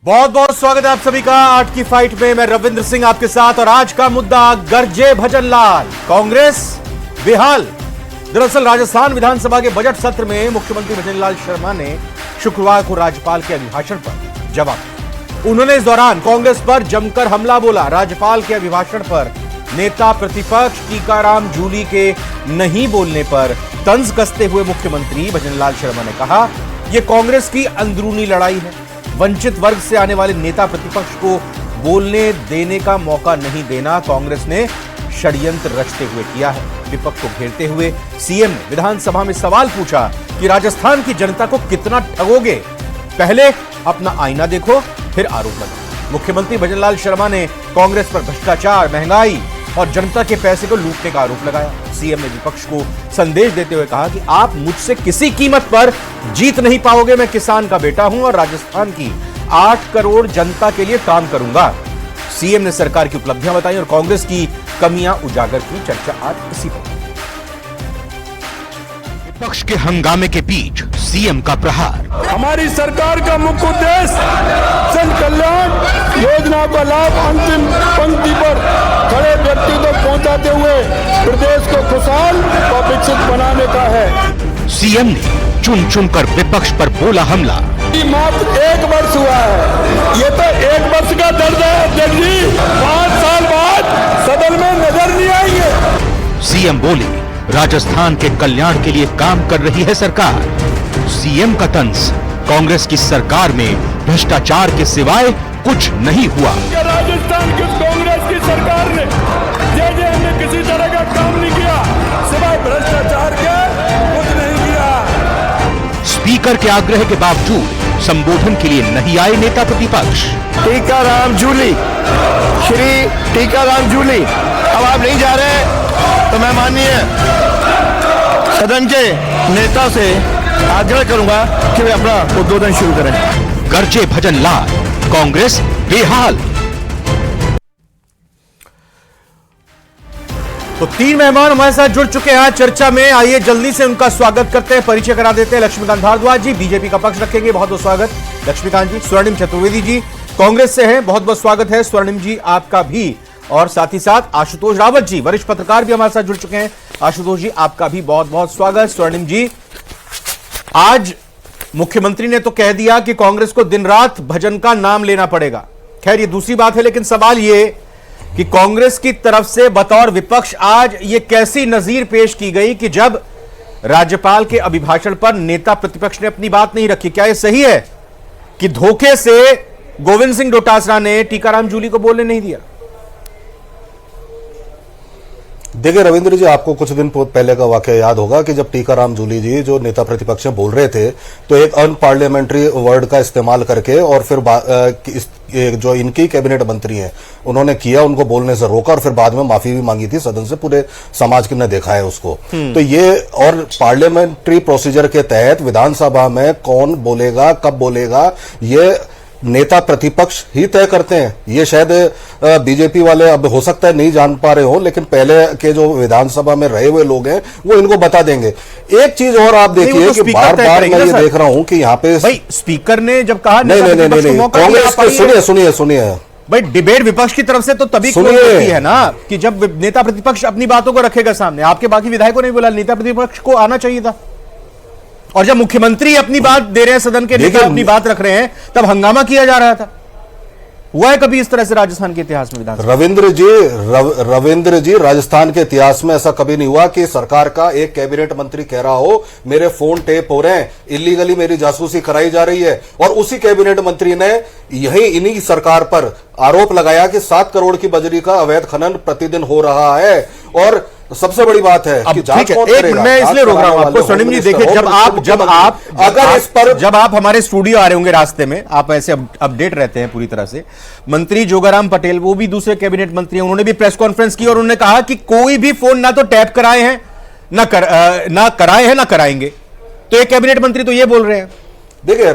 बहुत बहुत स्वागत है आप सभी का आज की फाइट में। मैं रविंद्र सिंह आपके साथ और आज का मुद्दा गरजे भजनलाल, कांग्रेस बेहाल। दरअसल राजस्थान विधानसभा के बजट सत्र में मुख्यमंत्री भजनलाल शर्मा ने शुक्रवार को राज्यपाल के अभिभाषण पर जवाब दिया। उन्होंने इस दौरान कांग्रेस पर जमकर हमला बोला। राज्यपाल के अभिभाषण पर नेता प्रतिपक्ष टीकाराम जूली के नहीं बोलने पर तंज कसते हुए मुख्यमंत्री भजनलाल शर्मा ने कहा, यह कांग्रेस की अंदरूनी लड़ाई है। वंचित वर्ग से आने वाले नेता प्रतिपक्ष को बोलने देने का मौका नहीं देना कांग्रेस ने षड्यंत्र रचते हुए किया है। विपक्ष को घेरते हुए सीएम ने विधानसभा में सवाल पूछा कि राजस्थान की जनता को कितना ठगोगे, पहले अपना आईना देखो फिर आरोप लगाओ। मुख्यमंत्री भजनलाल शर्मा ने कांग्रेस पर भ्रष्टाचार, महंगाई और जनता के पैसे को लूटने का आरोप लगाया। सीएम ने विपक्ष को संदेश देते हुए कहा कि आप मुझसे किसी कीमत पर जीत नहीं पाओगे। मैं किसान का बेटा हूं और राजस्थान की 8 करोड़ जनता के लिए काम करूंगा। सीएम ने सरकार की उपलब्धियां बताई और कांग्रेस की कमियां उजागर की। चर्चा आज इसी पर। विपक्ष के हंगामे के बीच सीएम का प्रहार। हमारी सरकार का मुख्य उद्देश्य जन कल्याण योजना का लाभ अंतिम पंक्ति पर खड़े व्यक्ति तक पहुंचाते हुए प्रदेश को खुशहाल व विकसित बनाने का है। सीएम ने चुन चुनकर विपक्ष पर बोला हमला। मात्र 1 वर्ष हुआ है, ये तो 1 वर्ष का दर्जा है अध्यक्ष जी। 5 साल बाद सदन में नजर नहीं आएंगे। सीएम बोले, राजस्थान के कल्याण के लिए काम कर रही है सरकार। सीएम का तंज, कांग्रेस की सरकार में भ्रष्टाचार के सिवाय कुछ नहीं हुआ। राजस्थान की कांग्रेस की सरकार ने जे ने किसी तरह का काम नहीं किया, सिवाय भ्रष्टाचार के कुछ नहीं किया। स्पीकर के आग्रह के बावजूद संबोधन के लिए नहीं आए नेता प्रतिपक्ष। टीकाराम जूली, श्री टीकाराम जूली, अब आप नहीं जा रहे तो मैं माननीय सदन के नेता से आग्रह करूंगा कि वे अपना उद्बोधन शुरू करें। गरजे भजनलाल, कांग्रेस बेहाल। तो 3 मेहमान हमारे साथ जुड़ चुके हैं आज चर्चा में। आइए जल्दी से उनका स्वागत करते हैं, परिचय करा देते हैं। लक्ष्मीकांत भारद्वाज जी बीजेपी का पक्ष रखेंगे, बहुत बहुत स्वागत लक्ष्मीकांत जी। स्वर्णिम चतुर्वेदी जी कांग्रेस से हैं, बहुत बहुत स्वागत है स्वर्णिम जी आपका भी। और साथ ही साथ आशुतोष रावत जी वरिष्ठ पत्रकार भी हमारे साथ जुड़ चुके हैं। आशुतोष जी आपका भी बहुत बहुत स्वागत। स्वर्णिम जी, आज मुख्यमंत्री ने तो कह दिया कि कांग्रेस को दिन रात भजन का नाम लेना पड़ेगा। खैर ये दूसरी बात है, लेकिन सवाल ये कि कांग्रेस की तरफ से बतौर विपक्ष आज ये कैसी नजीर पेश की गई कि जब राज्यपाल के अभिभाषण पर नेता प्रतिपक्ष ने अपनी बात नहीं रखी। क्या यह सही है कि धोखे से गोविंद सिंह डोटासरा ने टीकाराम जूली को बोलने नहीं दिया? देखिए रविंद्र जी, आपको कुछ दिन पहले का वाकया याद होगा कि जब टीकाराम जूली जी जो नेता प्रतिपक्ष में बोल रहे थे तो एक अनपार्लियामेंट्री वर्ड का इस्तेमाल करके और फिर जो इनकी कैबिनेट मंत्री हैं उन्होंने किया, उनको बोलने से रोका और फिर बाद में माफी भी मांगी थी सदन से। पूरे समाज ने देखा है उसको। तो ये और पार्लियामेंट्री प्रोसीजर के तहत विधानसभा में कौन बोलेगा, कब बोलेगा, ये नेता प्रतिपक्ष ही तय करते हैं। ये शायद बीजेपी वाले अब हो सकता है नहीं जान पा रहे हो, लेकिन पहले के जो विधानसभा में रहे हुए लोग हैं वो इनको बता देंगे। एक चीज और आप देखिए कि बार बार मैं ये देख रहा हूं कि यहाँ पे भाई स्पीकर ने जब कहा नहीं कांग्रेस के सुनिए भाई, डिबेट विपक्ष की तरफ से तो तभी होती है ना कि जब नेता प्रतिपक्ष अपनी बातों को रखेगा सामने। आपके बाकी विधायकों ने बोला नेता प्रतिपक्ष को आना चाहिए था, और जब मुख्यमंत्री अपनी बात दे रहे हैं, सदन के नेता अपनी बात रख रहे हैं, तब हंगामा किया जा रहा था। हुआ है कभी इस तरह से राजस्थान के इतिहास में विधानसभा? रविंद्र जी राजस्थान के इतिहास में ऐसा कभी नहीं हुआ कि सरकार का एक कैबिनेट मंत्री कह रहा हो मेरे फोन टेप हो रहे हैं, इलीगली मेरी जासूसी कराई जा रही है, और उसी कैबिनेट मंत्री ने यही इन्हीं सरकार पर आरोप लगाया कि 7 करोड़ की बजरी का अवैध खनन प्रतिदिन हो रहा है। और सबसे बड़ी बात है कि जांच कौन करेगा? मैं इसलिए रोक रहा हूं आपको स्वर्णिम जी। देखिए जब आप हमारे स्टूडियो आ रहे होंगे रास्ते में, आप ऐसे अपडेट रहते हैं पूरी तरह से। मंत्री जोगाराम पटेल, वो भी दूसरे कैबिनेट मंत्री हैं, उन्होंने भी प्रेस कॉन्फ्रेंस की और उन्होंने कहा कि कोई भी फोन ना तो टैप कराए हैं ना कराए हैं ना कराएंगे। तो एक कैबिनेट मंत्री तो ये बोल रहे हैं। देखिए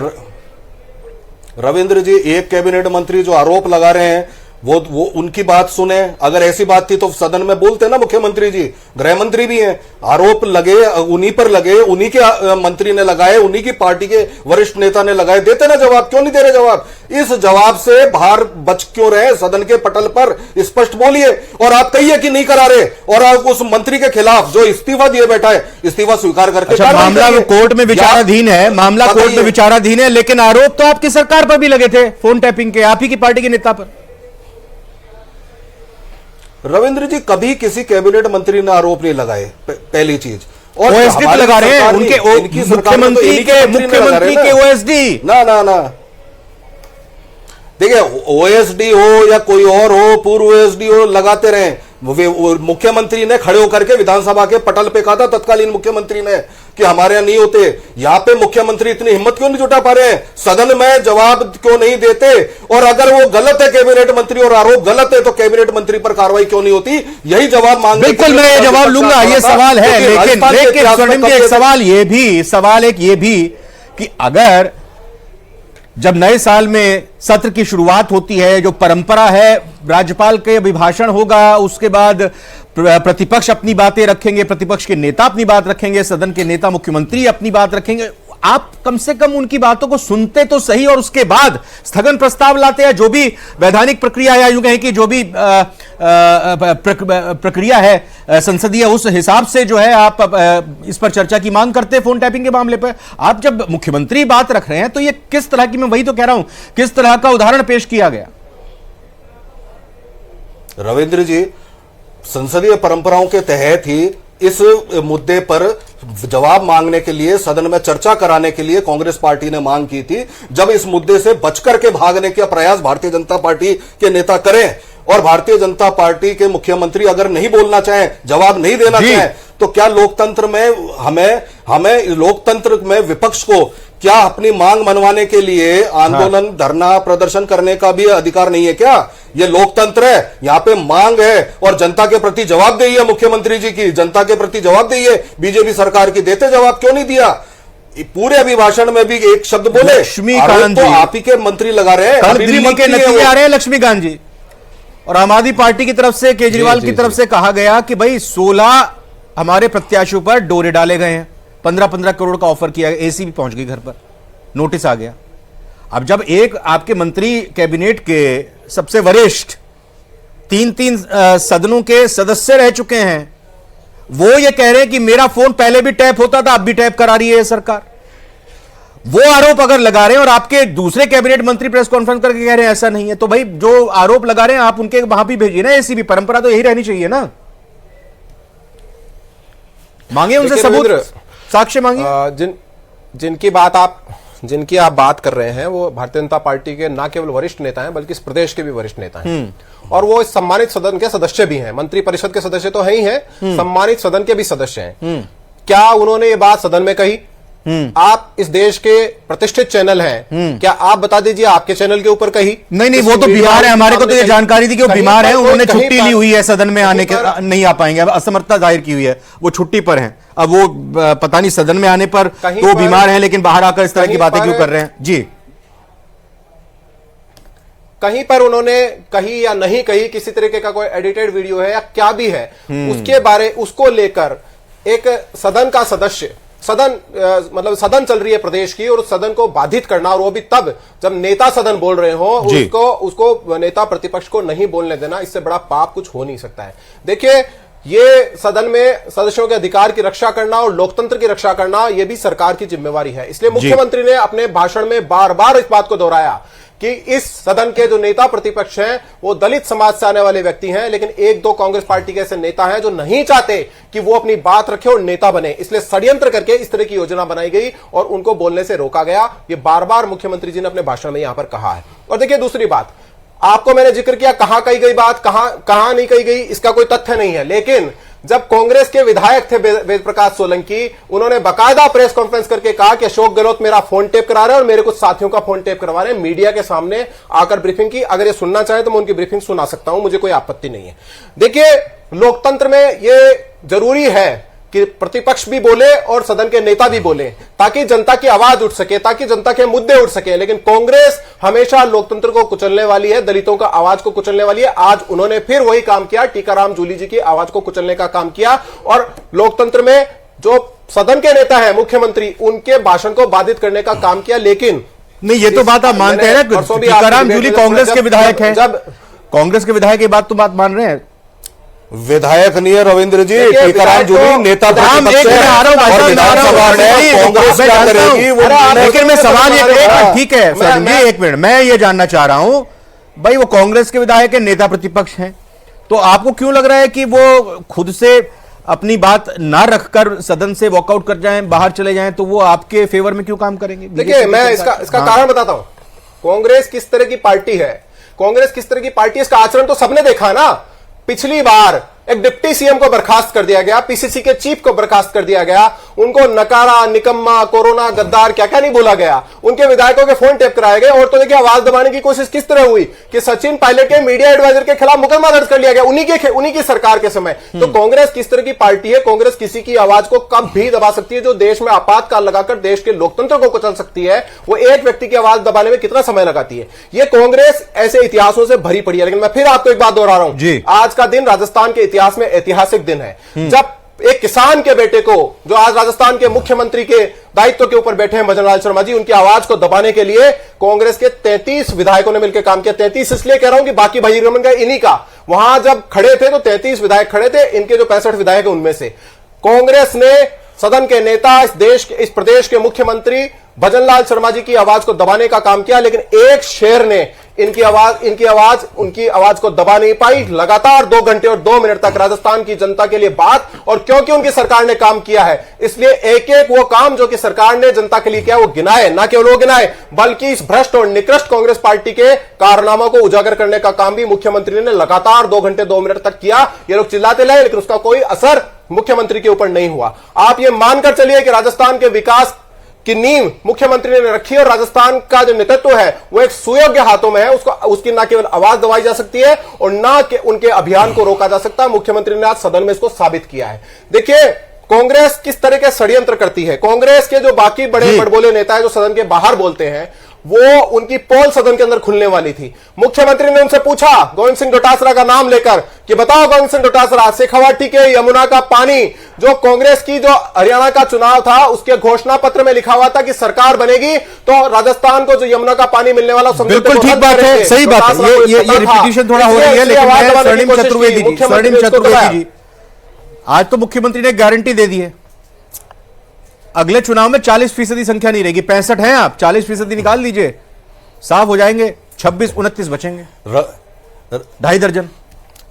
रविंद्र जी, एक कैबिनेट मंत्री जो आरोप लगा रहे हैं वो उनकी बात सुने। अगर ऐसी बात थी तो सदन में बोलते ना, मुख्यमंत्री जी गृह मंत्री भी हैं, आरोप लगे उन्हीं पर लगे, उन्हीं के मंत्री ने लगाए, उन्हीं की पार्टी के वरिष्ठ नेता ने लगाए, देते ना जवाब। क्यों नहीं दे रहे जवाब? इस जवाब से बाहर बच क्यों रहे? सदन के पटल पर स्पष्ट बोलिए और आप कहिए कि नहीं करा रहे, और आप उस मंत्री के खिलाफ जो इस्तीफा दिए बैठा है, इस्तीफा स्वीकार करके अच्छा, मामला कोर्ट में विचाराधीन है, मामला कोर्ट में विचाराधीन है, लेकिन आरोप तो आपकी सरकार पर भी लगे थे, फोन टैपिंग के, आप ही की पार्टी के नेता पर। रविंद्र जी, कभी किसी कैबिनेट मंत्री ने आरोप नहीं लगाए, पहली चीज। और ओएसडी तो लगा रहे हैं उनके, मुख्यमंत्री के ओएसडी। ना देखिए, ओएसडी हो या कोई और हो, पूर्व ओएसडी हो, लगाते रहे। मुख्यमंत्री ने खड़े होकर के विधानसभा के पटल पे कहा था, तत्कालीन मुख्यमंत्री ने, कि हमारे यहां नहीं होते। यहां पे मुख्यमंत्री इतनी हिम्मत क्यों नहीं जुटा पा रहे हैं? सदन में जवाब क्यों नहीं देते? और अगर वो गलत है कैबिनेट मंत्री और आरोप गलत है, तो कैबिनेट मंत्री पर कार्रवाई क्यों नहीं होती? यही जवाब मांग। बिल्कुल, मैं ये जवाब लूंगा, ये सवाल है। लेकिन स्वर्णिम जी, एक सवाल ये भी कि अगर जब नए साल में सत्र की शुरुआत होती है, जो परंपरा है, राज्यपाल के अभिभाषण होगा, उसके बाद प्रतिपक्ष अपनी बातें रखेंगे, प्रतिपक्ष के नेता अपनी बात रखेंगे, सदन के नेता मुख्यमंत्री अपनी बात रखेंगे, आप कम से कम उनकी बातों को सुनते तो सही, और उसके बाद स्थगन प्रस्ताव लाते हैं। जो भी वैधानिक प्रक्रिया या यूं कहें कि जो भी प्रक्रिया है संसदीय, उस हिसाब से जो है आप इस पर चर्चा की मांग करते हैं फोन टैपिंग के मामले पर। आप जब मुख्यमंत्री बात रख रहे हैं तो ये किस तरह की, मैं वही तो कह रहा हूं, किस तरह का उदाहरण पेश किया गया? रविंद्र जी, संसदीय परंपराओं के तहत ही इस मुद्दे पर जवाब मांगने के लिए, सदन में चर्चा कराने के लिए कांग्रेस पार्टी ने मांग की थी। जब इस मुद्दे से बचकर के भागने का प्रयास भारतीय जनता पार्टी के नेता करें, और भारतीय जनता पार्टी के मुख्यमंत्री अगर नहीं बोलना चाहें, जवाब नहीं देना चाहें, तो क्या लोकतंत्र में हमें लोकतंत्र में विपक्ष को क्या अपनी मांग मनवाने के लिए आंदोलन, धरना, प्रदर्शन करने का भी अधिकार नहीं है क्या? ये लोकतंत्र है, यहाँ पे मांग है, और जनता के प्रति जवाबदेही है मुख्यमंत्री जी की, जनता के प्रति जवाबदेही है बीजेपी सरकार की। देते जवाब क्यों नहीं दिया? पूरे अभिभाषण में भी एक शब्द बोले, लक्ष्मीकांत तो आप ही के मंत्री लगा रहे हैं, कल दिल्ली के नतीजे आ रहे हैं लक्ष्मीकांत जी, और आम आदमी पार्टी की तरफ से, केजरीवाल की तरफ से कहा गया कि भाई 16 हमारे प्रत्याशियों पर डोरे डाले गए हैं, 15-15 करोड़ का ऑफर किया, एसी भी पहुंच गई घर पर, नोटिस आ गया। अब जब एक आपके मंत्री कैबिनेट के सबसे वरिष्ठ 3 सदनों के सदस्य रह चुके हैं, वो ये कह रहे हैं कि मेरा फोन पहले भी टैप होता था, अब भी टैप करा रही है सरकार, वो आरोप अगर लगा रहे हैं, और आपके दूसरे कैबिनेट मंत्री प्रेस कॉन्फ्रेंस करके कह रहे हैं ऐसा नहीं है, तो भाई जो आरोप लगा रहे हैं आप उनके वहां भी भेजिए ना एसीबी। परंपरा तो यही रहनी चाहिए ना, मांगे उनसे सबूत, साक्ष्य मांगे। जिनकी आप बात कर रहे हैं वो भारतीय जनता पार्टी के न केवल वरिष्ठ नेता हैं, बल्कि इस प्रदेश के भी वरिष्ठ नेता हैं, और वो इस सम्मानित सदन के सदस्य भी हैं। मंत्री परिषद के सदस्य तो है ही हैं, सम्मानित सदन के भी सदस्य हैं। क्या उन्होंने ये बात सदन में कही? आप इस देश के प्रतिष्ठित चैनल हैं, क्या आप बता दीजिए आपके चैनल के ऊपर कही? नहीं, वो तो बीमार है, हमारे को तो ये जानकारी थी कि वो बीमार है, उन्होंने छुट्टी ली हुई है, सदन में आने के नहीं आ पाएंगे, अब असमर्थता जाहिर की हुई है, वो छुट्टी पर हैं। अब वो पता नहीं सदन में आने पर तो बीमार हैं, लेकिन बाहर आकर इस तरह की बातें क्यों कर रहे हैं? जी, कहीं पर उन्होंने कही या नहीं कही, किसी तरीके का कोई एडिटेड वीडियो है या क्या भी है, उसके बारे, उसको लेकर एक सदन का सदस्य, मतलब सदन चल रही है प्रदेश की, और उस सदन को बाधित करना, और वो भी तब जब नेता सदन बोल रहे हो, उसको नेता प्रतिपक्ष को नहीं बोलने देना, इससे बड़ा पाप कुछ हो नहीं सकता है। देखिए, ये सदन में सदस्यों के अधिकार की रक्षा करना और लोकतंत्र की रक्षा करना, यह भी सरकार की जिम्मेवारी है। इसलिए मुख्यमंत्री ने अपने भाषण में बार बार इस बात को दोहराया कि इस सदन के जो नेता प्रतिपक्ष हैं वो दलित समाज से आने वाले व्यक्ति हैं, लेकिन 1-2 कांग्रेस पार्टी के ऐसे नेता हैं जो नहीं चाहते कि वो अपनी बात रखे और नेता बने, इसलिए षड्यंत्र करके इस तरह की योजना बनाई गई और उनको बोलने से रोका गया। ये बार बार मुख्यमंत्री जी ने अपने भाषण में यहां पर कहा है। और देखिए, दूसरी बात, आपको मैंने जिक्र किया कहां कही गई बात, कहां नहीं कही गई, इसका कोई तथ्य नहीं है, लेकिन जब कांग्रेस के विधायक थे वेद प्रकाश सोलंकी, उन्होंने बाकायदा प्रेस कॉन्फ्रेंस करके कहा कि अशोक गहलोत मेरा फोन टेप करा रहे हैं और मेरे कुछ साथियों का फोन टेप करवा रहे हैं, मीडिया के सामने आकर ब्रीफिंग की। अगर ये सुनना चाहे तो मैं उनकी ब्रीफिंग सुना सकता हूं, मुझे कोई आपत्ति नहीं है। देखिए, लोकतंत्र में ये जरूरी है कि प्रतिपक्ष भी बोले और सदन के नेता भी बोले, ताकि जनता की आवाज उठ सके, ताकि जनता के मुद्दे उठ सके। लेकिन कांग्रेस हमेशा लोकतंत्र को कुचलने वाली है, दलितों का आवाज को कुचलने वाली है। आज उन्होंने फिर वही काम किया, टीकाराम जूली जी की आवाज को कुचलने का काम किया और लोकतंत्र में जो सदन के नेता है मुख्यमंत्री, उनके भाषण को बाधित करने का काम किया। लेकिन नहीं, ये तो बात आप मानते हैं ना, टीकाराम जूली कांग्रेस के विधायक हैं, जब कांग्रेस के विधायक की बात तो बात मान रहे हैं। विधायक नहीं है रविंद्र जी, टीकाराम जूली नेता कांग्रेस क्या करेगी वो। लेकिन मैं सवाल ये, ठीक है सर जी, एक मिनट, मैं ये जानना चाह रहा हूं भाई, वो कांग्रेस के विधायक है, नेता प्रतिपक्ष हैं, तो आपको क्यों लग रहा है कि वो खुद से अपनी बात ना रखकर सदन से वॉकआउट कर जाएं, बाहर चले जाएं, तो वो आपके फेवर में क्यों काम करेंगे? देखिए, मैं इसका कारण बताता हूं। कांग्रेस किस तरह की पार्टी है, कांग्रेस किस तरह की पार्टी है, इसका आचरण तो सबने देखा ना। पिछली बार एक डिप्टी सीएम को बर्खास्त कर दिया गया, पीसीसी के चीफ को बर्खास्त कर दिया गया, उनको नकारा, निकम्मा, कोरोना, गद्दार, क्या क्या नहीं बोला गया, उनके विधायकों के फोन टेप कराए गए। और तो देखिए, आवाज दबाने की कोशिश किस तरह हुई कि सचिन पायलट के मीडिया एडवाइजर के खिलाफ मुकदमा दर्ज कर लिया गया उन्हीं की सरकार के समय। तो कांग्रेस किस तरह की पार्टी है, कांग्रेस किसी की आवाज को कब भी दबा सकती है। जो देश में आपातकाल लगाकर देश के लोकतंत्र को कुचल सकती है, वो एक व्यक्ति की आवाज दबाने में कितना समय लगाती है। ये कांग्रेस ऐसे इतिहासों से भरी पड़ी है। लेकिन मैं फिर आपको एक बात दोहरा रहा हूं, आज का दिन राजस्थान के इतिहास में ऐतिहासिक दिन है, जब एक किसान के बेटे को, जो आज राजस्थान के मुख्यमंत्री के दायित्व के ऊपर बैठे हैं भजन लाल शर्मा जी, उनकी आवाज को दबाने के लिए कांग्रेस के 33 विधायकों ने मिलकर काम किया। 33 इसलिए कह रहा हूं कि बाकी बहिर्गमन का इन्हीं का, वहां जब खड़े थे तो 33 विधायक खड़े थे, इनके जो 65 विधायक हैं उनमें से कांग्रेस ने सदन के नेता, इस प्रदेश के मुख्यमंत्री भजन लाल शर्मा जी की आवाज को दबाने का काम किया। लेकिन एक शेर ने उनकी आवाज को दबा नहीं पाई। लगातार 2 घंटे और 2 मिनट तक राजस्थान की जनता के लिए बात, और क्योंकि उनकी सरकार ने काम किया है, इसलिए एक एक वो काम जो कि सरकार ने जनता के लिए किया वो गिनाए, ना केवल वो गिनाए बल्कि इस भ्रष्ट और निकृष्ट कांग्रेस पार्टी के कारनामों को उजागर करने का काम भी मुख्यमंत्री ने लगातार 2 घंटे 2 मिनट तक किया। ये लोग चिल्लाते रहे, लेकिन उसका कोई असर मुख्यमंत्री के ऊपर नहीं हुआ। आप ये मानकर चलिए कि राजस्थान के विकास की नींव मुख्यमंत्री ने रखी और राजस्थान का जो नेतृत्व है वो एक सुयोग्य हाथों में है। उसकी ना केवल आवाज दबाई जा सकती है और ना कि उनके अभियान को रोका जा सकता। मुख्यमंत्री ने आज सदन में इसको साबित किया है। देखिए, कांग्रेस किस तरह के षड्यंत्र करती है। कांग्रेस के जो बाकी बड़े बड़बोले नेता है जो सदन के बाहर बोलते हैं, वो उनकी पोल सदन के अंदर खुलने वाली थी। मुख्यमंत्री ने उनसे पूछा गोविंद सिंह डोटासरा का नाम लेकर कि बताओ गोविंद सिंह डोटासरा, शेखावाटी के यमुना का पानी, जो कांग्रेस की जो हरियाणा का चुनाव था उसके घोषणा पत्र में लिखा हुआ था कि सरकार बनेगी तो राजस्थान को जो यमुना का पानी मिलने वाला, बिल्कुल ठीक बात है, सही बात है। ये रिपीटिशन थोड़ा हो रही है, लेकिन मैं स्वर्णिम चतुर्वेदी जी, आज तो मुख्यमंत्री ने गारंटी दे दी है अगले चुनाव में 40% संख्या नहीं रहेगी। 65 हैं आप, 40% निकाल लीजिए, साफ हो जाएंगे, 26-29 बचेंगे, 2.5 दर्जन।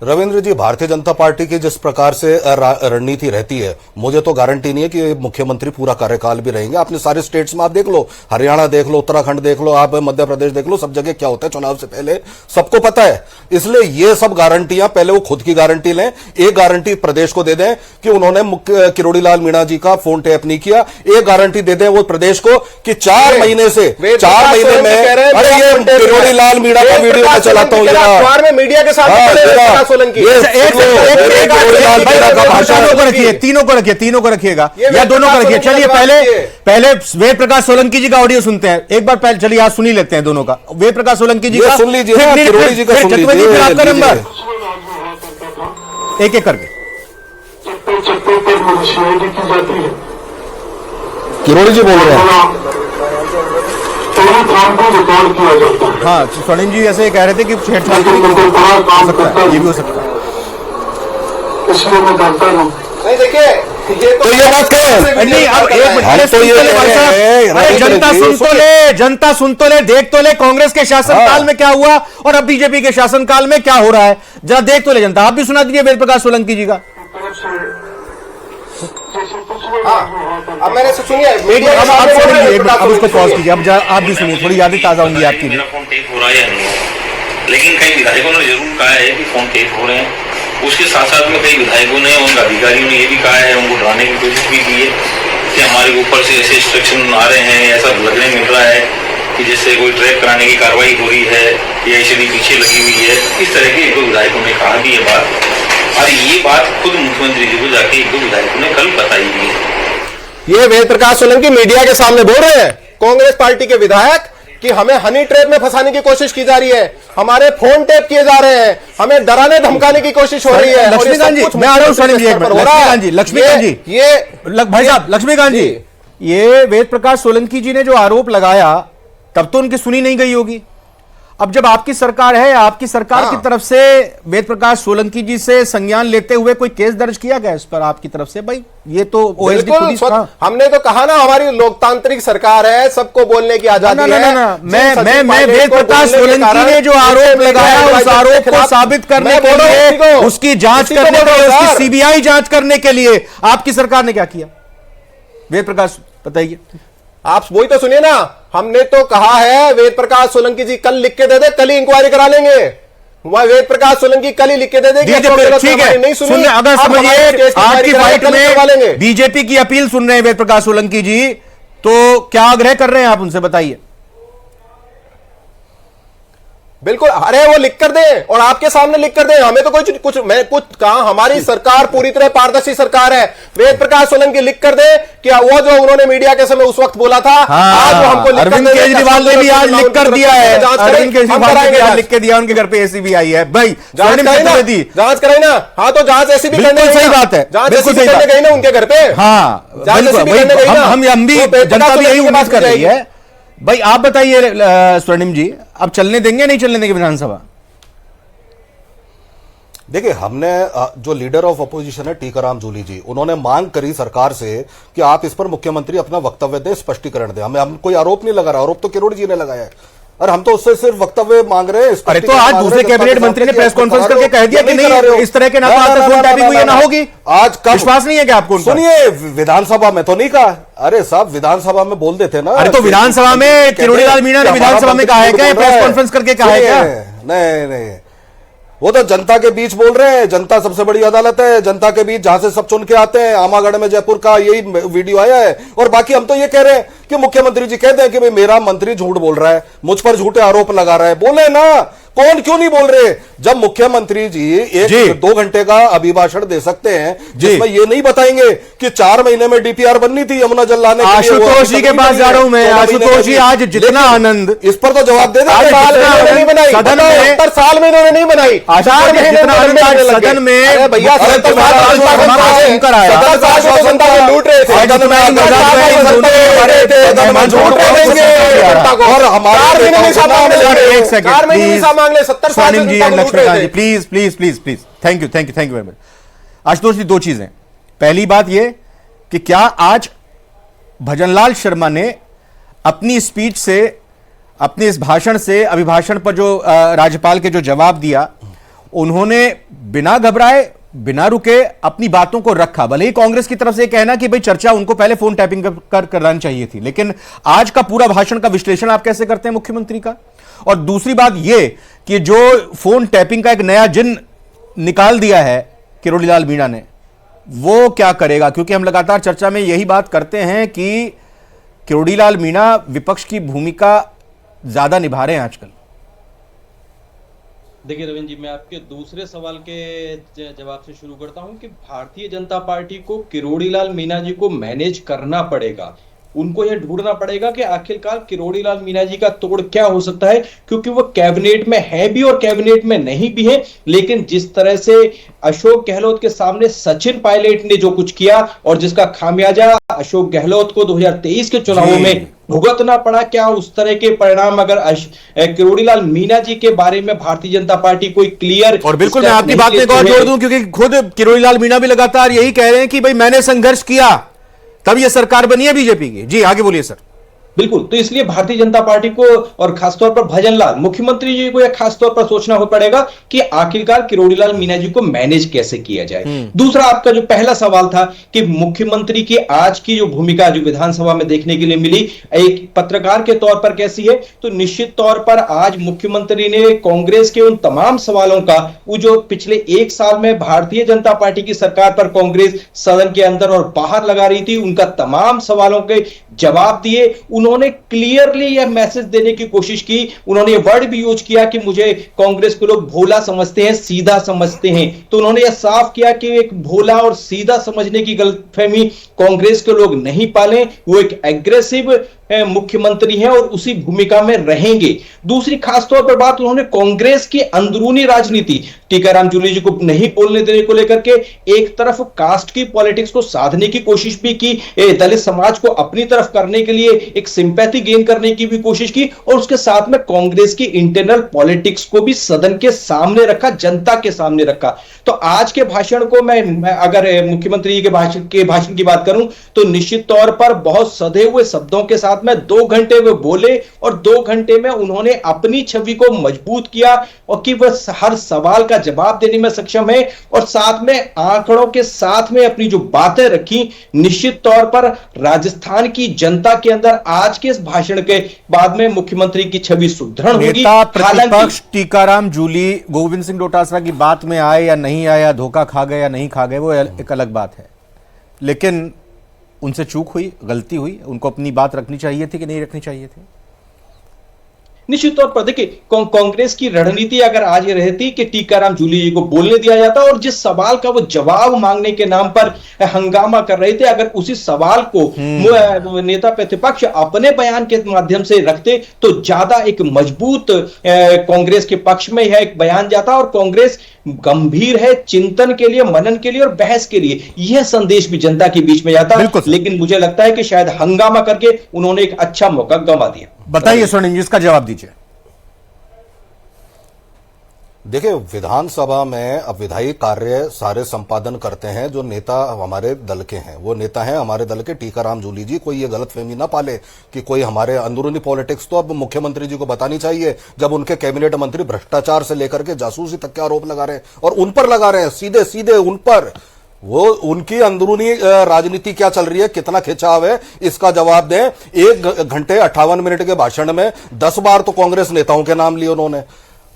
रविंद्र जी, भारतीय जनता पार्टी की जिस प्रकार से रणनीति रहती है, मुझे तो गारंटी नहीं है कि मुख्यमंत्री पूरा कार्यकाल भी रहेंगे। आपने सारे स्टेट्स में आप देख लो, हरियाणा देख लो, उत्तराखंड देख लो, आप मध्य प्रदेश देख लो, सब जगह क्या होता है चुनाव से पहले सबको पता है। इसलिए ये सब गारंटियां पहले वो खुद की गारंटी लें। एक गारंटी प्रदेश को दे दें कि उन्होंने किरोड़ी लाल मीणा जी का फोन टैप नहीं किया। एक गारंटी दे दें वो प्रदेश को कि 4 महीने से 4 महीने में, अरे ये किरोड़ी लाल मीणा का वीडियो मैं चलाता हूँ मीडिया के साथ, तीनों को रखिएगा या दोनों को रखिए। चलिए पहले वेद प्रकाश सोलंकी जी का ऑडियो सुनते हैं एक बार। पहले चलिए आज सुन ही लेते हैं दोनों का, वेद प्रकाश सोलंकी जी का सुन लीजिए, किरोड़ी जी का सुन लीजिए, फिर आपका नंबर एक एक करके। किरोड़ी जी बोल रहे हैं। हाँ, स्वर्णिम जी ऐसे कह रहे थे कि छेड़छाड़ हो सकता है, ये भी हो सकता है। इसलिए मैं जानता हूं। नहीं, देखिए तो ये बात है नहीं। अब एक मिनट, जनता सुन तो ले, देख तो ले कांग्रेस के शासनकाल में क्या हुआ और अब बीजेपी के शासनकाल में क्या हो रहा है, जरा देख तो ले जनता। आप भी सुना दीजिए वेद प्रकाश सोलंकी जी का। अब मैंने सुनिए मीडिया, अब उसको पॉज कीजिए, अब आप भी सुनिए, थोड़ी यादें ताजा होंगी आपकी भी। लेकिन कई विधायकों ने जरूर कहा है कि फोन टेप हो रहे हैं। उसके साथ साथ में कई विधायकों ने, उनके अधिकारियों ने ये भी कहा है, उनको डराने की कोशिश भी की है कि हमारे ऊपर से ऐसे इंस्ट्रक्शन आ रहे हैं, ऐसा लगने मिल रहा है कि जैसे कोई ट्रैप कराने की कार्रवाई हो रही है या इसलिए पीछे लगी हुई है। इस तरह के 1-2 विधायकों ने कहा भी ये बात। और ये बात खुद मुख्यमंत्री जी को जाके एक दो विधायकों ने कल बताई भी है। ये वेद प्रकाश सोलंकी मीडिया के सामने बोल रहे हैं, कांग्रेस पार्टी के विधायक, कि हमें हनी ट्रैप में फंसाने की कोशिश की जा रही है, हमारे फोन टैप किए जा रहे हैं, हमें डराने धमकाने की कोशिश हो रही है। लक्ष्मीकांत जी, मैं आ रहा हूं सलीम जी, लक्ष्मीकांत जी, लक्ष्मीकांत जी, ये भाई साहब, लक्ष्मीकांत जी, ये वेद प्रकाश सोलंकी जी ने जो आरोप लगाया तब तो उनकी सुनी नहीं गई होगी। अब जब आपकी सरकार है, आपकी सरकार की तरफ से वेद प्रकाश सोलंकी जी से संज्ञान लेते हुए कोई केस दर्ज किया गया इस पर आपकी तरफ से? भाई ये तो ओएसडी पुलिस, हमने तो कहा ना हमारी लोकतांत्रिक सरकार है, सबको बोलने की आजादी है। मैं वेद प्रकाश सोलंकी ने जो आरोप लगाया उस आरोप को साबित करने के लिए, उसकी जांच करने के लिए, उसकी सीबीआई जांच करने के लिए आपकी सरकार ने क्या किया? वेद प्रकाश बताइए। आप वही तो सुनिए ना, हमने तो कहा है वेद प्रकाश सोलंकी जी कल लिख के दे दे, कल ही इंक्वायरी करा लेंगे। वेद प्रकाश सोलंकी कल ही लिख के दे दे। ठीक है, नहीं सुनिए, अगर समझिए आपकी फाइट में बीजेपी की अपील सुन रहे हैं वेद प्रकाश सोलंकी जी, तो क्या आग्रह कर रहे हैं आप उनसे, बताइए। बिल्कुल, अरे वो लिख कर दें और आपके सामने लिख कर दें, हमें तो कुछ मैं कुछ कहा, हमारी सरकार पूरी तरह पारदर्शी सरकार है। वेद प्रकाश सोलंकी लिख कर दे कि वो जो उन्होंने मीडिया के समय उस वक्त बोला था, आज वो हमको अरविंद केजरीवाल ने भी आज लिख कर दिया है, अरविंद केजरीवाल ने आज लिख के दिया, उनके घर पे एसीबी आई है। भाई जांच कराई ना, हाँ तो जांच एसीबी करने, सही बात है, जांच एसीबी करने गई ना उनके घर पे, हाँ हम भी, जनता भी यही उम्मीद कर रही है। भाई आप बताइए स्वर्णिम जी, अब चलने देंगे नहीं चलने देंगे विधानसभा? देखिए, हमने जो लीडर ऑफ अपोजिशन है टीकाराम जूली जी, उन्होंने मांग करी सरकार से कि आप इस पर मुख्यमंत्री अपना वक्तव्य दें, स्पष्टीकरण दें। हम कोई आरोप नहीं लगा रहा, आरोप तो किरोड़ी जी ने लगाया है, और हम तो उससे सिर्फ वक्तव्य मांग रहे हैं। अरे तो आज दूसरे कैबिनेट मंत्री ने प्रेस कॉन्फ्रेंस करके कह दिया कि नहीं, इस तरह के ना होगी। आज का विश्वास नहीं है क्या आपको? सुनिए, विधानसभा में तो नहीं कहा। अरे साहब, विधानसभा में बोल देते ना। अरे तो विधानसभा में किरोड़ी लाल मीणा ने विधानसभा में कहा है क्या? प्रेस कॉन्फ्रेंस करके कहा है क्या? नहीं, वो तो जनता के बीच बोल रहे हैं। जनता सबसे बड़ी अदालत है, जनता के बीच जहां से सब चुन के आते हैं। आमागढ़ में जयपुर का यही वीडियो आया है। और बाकी हम तो ये कह रहे हैं कि मुख्यमंत्री जी कहते हैं कि भाई मेरा मंत्री झूठ बोल रहा है, मुझ पर झूठे आरोप लगा रहा है। बोले ना, कौन क्यों नहीं बोल रहे? जब मुख्यमंत्री जी 1-2 घंटे का अभिभाषण दे सकते हैं जिसमें ये नहीं बताएंगे कि 4 महीने में डीपीआर बननी थी यमुना जल लाने के लिए। आशुतोष जी के पास जा रहा हूं मैं। आशुतोष जी, आज जितना आनंद, इस पर तो जवाब दे दें। नहीं बनाई सदन में, 70 साल में इन्होंने नहीं बनाई। 4 महीने सदन में भैया लूट रहे थे। Please thank you very much. Ashutosh ji, 2 चीजें। पहली बात यह कि क्या आज भजनलाल शर्मा ने अपनी स्पीच से, अपने इस भाषण से, अभिभाषण पर जो राज्यपाल के जो जवाब दिया, उन्होंने बिना घबराए, बिना रुके अपनी बातों को रखा? भले ही कांग्रेस की तरफ से कहना कि भाई चर्चा उनको पहले फोन टैपिंग करनी चाहिए थी, लेकिन आज का पूरा भाषण का विश्लेषण आप कैसे करते हैं मुख्यमंत्री का? और दूसरी बात यह कि जो फोन टैपिंग का एक नया जिन निकाल दिया है किरोड़ी लाल मीणा ने, वो क्या करेगा? क्योंकि हम लगातार चर्चा में यही बात करते हैं कि किरोड़ी लाल मीणा विपक्ष की भूमिका ज्यादा निभा रहे हैं आजकल। देखिए रविंद्र जी, मैं आपके दूसरे सवाल के जवाब से शुरू करता हूं कि भारतीय जनता पार्टी को किरोड़ी लाल मीणा जी को मैनेज करना पड़ेगा। उनको यह ढूंढना पड़ेगा कि आखिरकार किरोड़ी लाल मीणा जी का तोड़ क्या हो सकता है, क्योंकि वो कैबिनेट में है भी और कैबिनेट में नहीं भी है। लेकिन जिस तरह से अशोक गहलोत के सामने सचिन पायलट ने जो कुछ किया और जिसका खामियाजा अशोक गहलोत को 2023 के चुनावों में भुगतना पड़ा, क्या उस तरह के परिणाम अगर किरोड़ी लाल मीणा जी के बारे में भारतीय जनता पार्टी कोई क्लियर? और बिल्कुल मैं आपकी बात में एक और जोड़ दूं, क्योंकि खुद किरोड़ी लाल मीणा भी लगातार यही कह रहे हैं कि भाई मैंने संघर्ष किया तब यह सरकार बनी है बीजेपी की। जी आगे बोलिए सर। बिल्कुल, तो इसलिए भारतीय जनता पार्टी को और खासतौर पर भजनलाल, मुख्यमंत्री जी को यह खासतौर पर सोचना हो पड़ेगा कि आखिरकार किरोड़ी लाल मीणा जी को मैनेज कैसे किया जाए। दूसरा, आपका जो पहला सवाल था कि मुख्यमंत्री की आज की जो भूमिका जो विधानसभा में देखने के लिए मिली एक पत्रकार के तौर पर कैसी है, तो निश्चित तौर पर आज मुख्यमंत्री ने कांग्रेस के उन तमाम सवालों का, वो जो पिछले 1 साल में भारतीय जनता पार्टी की सरकार पर कांग्रेस सदन के अंदर और बाहर लगा रही थी, उनका तमाम सवालों के जवाब दिए। उन्होंने क्लियरली यह मैसेज देने की कोशिश की, उन्होंने ये वर्ड भी यूज किया कि मुझे कांग्रेस को लोग भोला समझते हैं, सीधा समझते हैं। तो उन्होंने यह साफ किया कि एक भोला और सीधा समझने की गलतफहमी कांग्रेस के लोग नहीं पालें, वो एक एग्रेसिव मुख्यमंत्री हैं और उसी भूमिका में रहेंगे। दूसरी खास तौर पर बात उन्होंने कांग्रेस की अंदरूनी राजनीति, टीकाराम जूली जी को नहीं बोलने देने को लेकर के एक तरफ कास्ट की पॉलिटिक्स को साधने की कोशिश भी की, दलित समाज को अपनी तरफ करने के लिए एक सिंपैथी गेन करने की भी कोशिश की, और उसके साथ में कांग्रेस की इंटरनल पॉलिटिक्स को भी सदन के सामने रखा, जनता के सामने रखा। तो आज के भाषण को मैं अगर मुख्यमंत्री के भाषण की बात करूं तो निश्चित तौर पर बहुत सधे हुए शब्दों के साथ में 2 घंटे वे बोले और 2 घंटे में उन्होंने अपनी छवि को मजबूत किया और कि वह हर सवाल का जवाब देने में सक्षम है, और साथ में आंकड़ों के साथ में अपनी जो बातें रखी। निश्चित तौर पर राजस्थान की जनता के अंदर आज के इस भाषण के बाद में मुख्यमंत्री की छवि सुदृढ़ होगी। नेता प्रतिपक्ष टीकाराम जूली गोविंद सिंह डोटासरा की बात में आए या नहीं आया, धोखा खा गए या नहीं खा गए, वो एक अलग बात है, लेकिन उनसे चूक हुई, गलती हुई, उनको अपनी बात रखनी चाहिए थी कि नहीं रखनी चाहिए थी? निश्चित तौर पर देखिए, कांग्रेस की रणनीति अगर आज ये रहती कि टीकाराम जूली जी को बोलने दिया जाता और जिस सवाल का वो जवाब मांगने के नाम पर हंगामा कर रहे थे, अगर उसी सवाल को नेता प्रतिपक्ष अपने बयान के माध्यम से रखते तो ज्यादा एक मजबूत कांग्रेस के पक्ष में यह एक बयान जाता और कांग्रेस गंभीर है चिंतन के लिए, मनन के लिए और बहस के लिए, यह संदेश भी जनता के बीच में जाता। लेकिन मुझे लगता है कि शायद हंगामा करके उन्होंने एक अच्छा मौका गंवा दिया। बताइए स्वर्णिम जी, इसका जवाब दीजिए। देखिए, विधानसभा में अब विधायी कार्य सारे संपादन करते हैं जो नेता हमारे दल के हैं, वो नेता हैं हमारे दल के टीकाराम जूली जी। कोई ये गलतफहमी ना पाले कि कोई हमारे अंदरूनी पॉलिटिक्स तो अब मुख्यमंत्री जी को बतानी चाहिए, जब उनके कैबिनेट मंत्री भ्रष्टाचार से लेकर के जासूसी तक के आरोप लगा रहे हैं और उन पर लगा रहे हैं, सीधे सीधे उन पर। वो उनकी अंदरूनी राजनीति क्या चल रही है, कितना खिंचाव है, इसका जवाब दें। 1 घंटे 58 मिनट के भाषण में 10 बार तो कांग्रेस नेताओं के नाम लिए उन्होंने,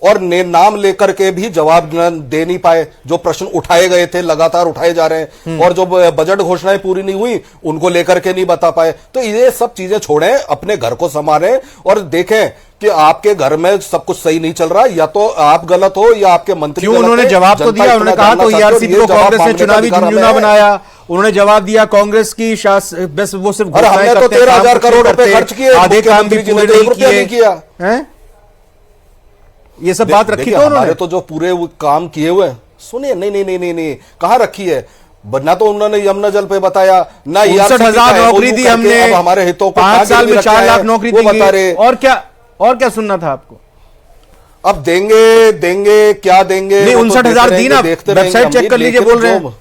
और नाम लेकर के भी जवाब दे नहीं पाए। जो प्रश्न उठाए गए थे लगातार उठाए जा रहे हैं, और जो बजट घोषणाएं पूरी नहीं हुई उनको लेकर के नहीं बता पाए। तो ये सब चीजें छोड़ें, अपने घर को संभालें और देखें कि आपके घर में सब कुछ सही नहीं चल रहा, या तो आप गलत हो या आपके मंत्री क्यों। उन्होंने जवाब तो दिया, उन्होंने कहा तो ईआरसीपी को कांग्रेस ने चुनावी झुंझुना बनाया। उन्होंने जवाब दिया कांग्रेस की बस वो सिर्फ हमने तो 13,000 करोड़ रुपए खर्च किए, आधे काम भी पूरे नहीं किया है। ये सब बात रखी तो हमारे तो जो पूरे काम किए हुए, सुनिए, नहीं, कहां रखी है ना? तो उन्होंने यमुना जल पे बताया ना, 59,000 नौकरी दी हमने, अब हमारे हितों को 5 साल में 4 लाख नौकरी दी बता रहे। और क्या सुनना था आपको? अब देंगे क्या देंगे? नहीं, 59,000 दी ना, वेबसाइट चेक कर लीजिए, बोल रहे हैं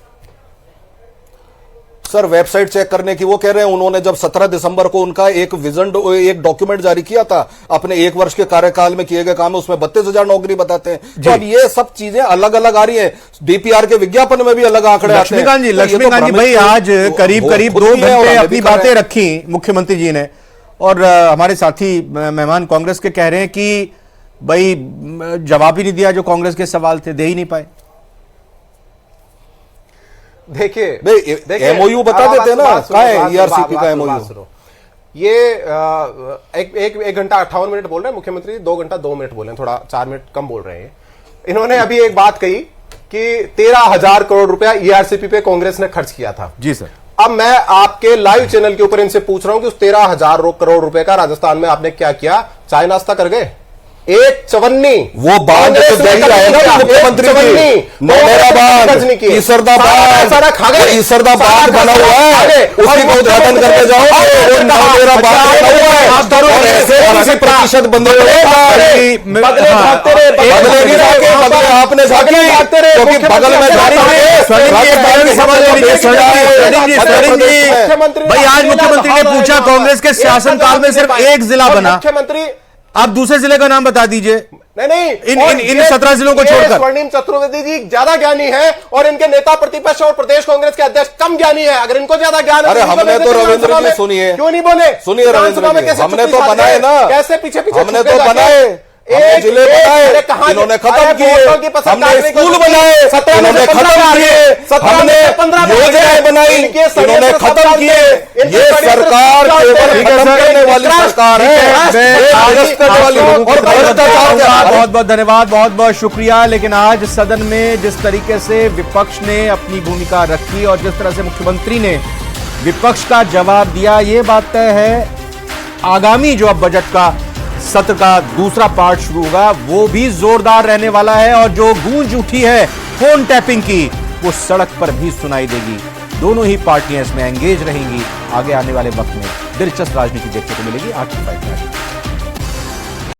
सर। वेबसाइट चेक करने की वो कह रहे हैं, उन्होंने जब 17 दिसंबर को उनका एक विजन, एक डॉक्यूमेंट जारी किया था अपने 1 वर्ष के कार्यकाल में किए गए काम है, उसमें 32,000 नौकरी बताते हैं। तो अब ये सब चीजें अलग अलग आ रही हैं, डीपीआर के विज्ञापन में भी अलग आंकड़े आते हैं। लक्ष्मीकांत जी भाई, आज करीब 2 घंटे अपनी बातें रखी मुख्यमंत्री जी ने, और हमारे साथी मेहमान कांग्रेस के कह रहे हैं कि भाई जवाब ही नहीं दिया, जो कांग्रेस के सवाल थे दे ही नहीं पाए। देखिए एमओयू बता देते ना, कहाँ है ईआरसीपी का एमओयू? ये 1 घंटा 58 मिनट बोल रहे हैं मुख्यमंत्री, 2 घंटा 2 मिनट बोल रहे हैं, थोड़ा 4 मिनट कम बोल रहे हैं। इन्होंने अभी एक बात कही कि 13,000 करोड़ रुपया ईआरसीपी पे कांग्रेस ने खर्च किया था। जी सर। अब मैं आपके लाइव चैनल के ऊपर इनसे पूछ रहा हूं कि उस 13,000 करोड़ रुपए का राजस्थान में आपने क्या किया? चाय नाश्ता कर गए? एक चवन्नी वो बांध तो दही है ना मुख्यमंत्री की, नौलेरा बांध, ईसरदा बांध, ईसरदा बांध बना हुआ है, उसी को उद्घाटन करके जाओ। नौलेरा बांध बना हुआ है और ऐसे 80% बंदे बदले आपने क्योंकि बगल में भाई आज मुख्यमंत्री ने पूछा कांग्रेस के शासनकाल में सिर्फ एक जिला बना, मुख्यमंत्री आप दूसरे जिले का नाम बता दीजिए। नहीं, इन 17 जिलों को छोड़कर स्वर्णिम चतुर्वेदी जी ज्यादा ज्ञानी है और इनके नेता प्रतिपक्ष और प्रदेश कांग्रेस के अध्यक्ष कम ज्ञानी है। अगर इनको ज्यादा ज्ञान है, अरे हमने तो रविंद्र जी सुनिए, क्यों नहीं बोले? सुनिए रविंद्र जी, हमने तो बनाए ना, कैसे पीछे हमने तो बनाए हमने जिले बनाए, इन्होंने खत्म किए, हमने स्कूल बनाए, इन्होंने खत्म किए, हमने योजनाएं बनाई, इन्होंने खत्म किए। ये सरकार केवल खत्म करने वाली सरकार है, बहुत बहुत धन्यवाद, बहुत बहुत शुक्रिया। लेकिन आज सदन में जिस तरीके से विपक्ष ने अपनी भूमिका रखी और जिस तरह से मुख्यमंत्री ने विपक्ष का जवाब दिया, ये बात तय है आगामी जो अब बजट का सत्र का दूसरा पार्ट शुरू होगा वो भी जोरदार रहने वाला है और जो गूंज उठी है फोन टैपिंग की वो सड़क पर भी सुनाई देगी। दोनों ही पार्टियां इसमें एंगेज रहेंगी। आगे आने वाले वक्त में दिलचस्प राजनीति देखने को मिलेगी। आज की फाइट में